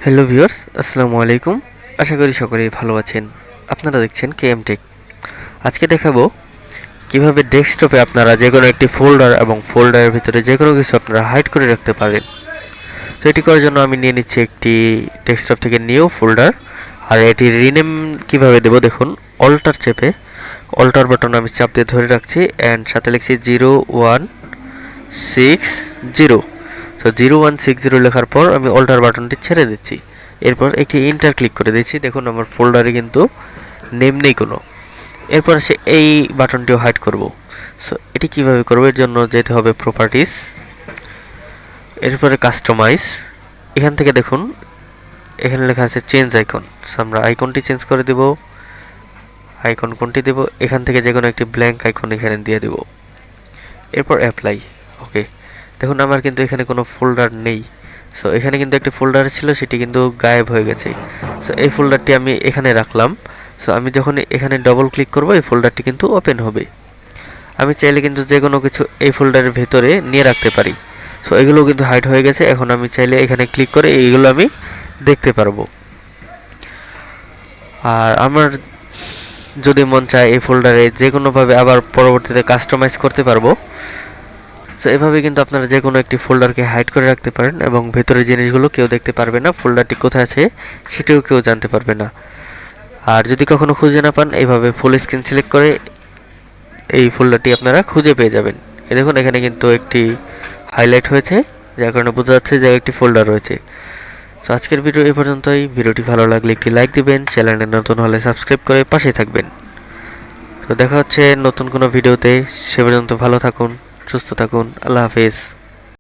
Hello viewers, আসসালামু আলাইকুম। আশা করি সকলেই ভালো আছেন। আপনারা দেখছেন কেএম টেক। আজকে দেখাবো কিভাবে ডেস্কটপে আপনারা যে কোনো একটি ফোল্ডার এবং ফোল্ডারের ভিতরে যে কোনো কিছু আপনারা হাইড করে রাখতে পারেন। তো এটি করার জন্য আমি নিয়ে নিচ্ছি একটি ডেস্কটপ থেকে নিউ ফোল্ডার। আর এটি রিনেম কিভাবে দেবো দেখুন, অল্টার চেপে অল্টার বাটন আমি চাপ দিয়ে ধরে রাখছি অ্যান্ড সাথে লিখছি 0160। তো 0160 লেখার পর আমি অল্টার বাটনটি ছেড়ে দিচ্ছি। এরপর একটি ইন্টার ক্লিক করে দিচ্ছি। দেখুন আমার ফোল্ডারে কিন্তু নেম নেই কোনো। এরপর সে এই বাটনটিও হাইড করব। সো এটি কিভাবে করব, এর জন্য যেতে হবে প্রপার্টিস, এরপরে কাস্টমাইজ। এখান থেকে দেখুন এখানে লেখা আছে চেঞ্জ আইকন। সো আমরা আইকনটি চেঞ্জ করে দেব। আইকন কোনটি দেব, এখান থেকে যে কোনো একটি ব্ল্যাঙ্ক আইকন এখানে দিয়ে দেব। এরপর অ্যাপ্লাই। ওকে, দেখুন আমার কিন্তু এখানে কোনো ফোল্ডার নেই। সো এখানে কিন্তু একটি ফোল্ডার ছিল, সেটি কিন্তু গায়েব হয়ে গেছে। সো এই ফোল্ডারটি আমি এখানে রাখলাম। সো আমি যখন এখানে ডবল ক্লিক করব এই ফোল্ডারটি কিন্তু ওপেন হবে। আমি চাইলে কিন্তু যে কোনো কিছু এই ফোল্ডারের ভেতরে নিয়ে রাখতে পারি। সো এগুলো কিন্তু হাইড হয়ে গেছে। এখন আমি চাইলে এখানে ক্লিক করে এইগুলো আমি দেখতে পারবো। আর আমার যদি মন চায় এই ফোল্ডারে যে কোনোভাবে আবার পরবর্তীতে কাস্টমাইজ করতে পারবো। সো এভাবে কিন্তু আপনারা যে কোনো একটি ফোল্ডারকে হাইড করে রাখতে পারেন এবং ভেতরের জিনিসগুলো কেউ দেখতে পারবে না, ফোল্ডারটি কোথায় আছে সেটাও কেউ জানতে পারবে না। আর যদি কখনো খুঁজে না পান, এইভাবে ফুল স্ক্রিন সিলেক্ট করে এই ফোল্ডারটি আপনারা খুঁজে পেয়ে যাবেন। এই দেখুন এখানে কিন্তু একটি হাইলাইট হয়েছে, যার কারণে বোঝা যাচ্ছে যে একটি ফোল্ডার রয়েছে। তো আজকের ভিডিও এই পর্যন্তই। ভিডিওটি ভালো লাগলে একটি লাইক দিবেন, চ্যানেলে নতুন হলে সাবস্ক্রাইব করে পাশে থাকবেন। তো দেখা হচ্ছে নতুন কোনো ভিডিওতে। সে পর্যন্ত ভালো থাকুন, সুস্থ থাকুন। আল্লাহ হাফেজ।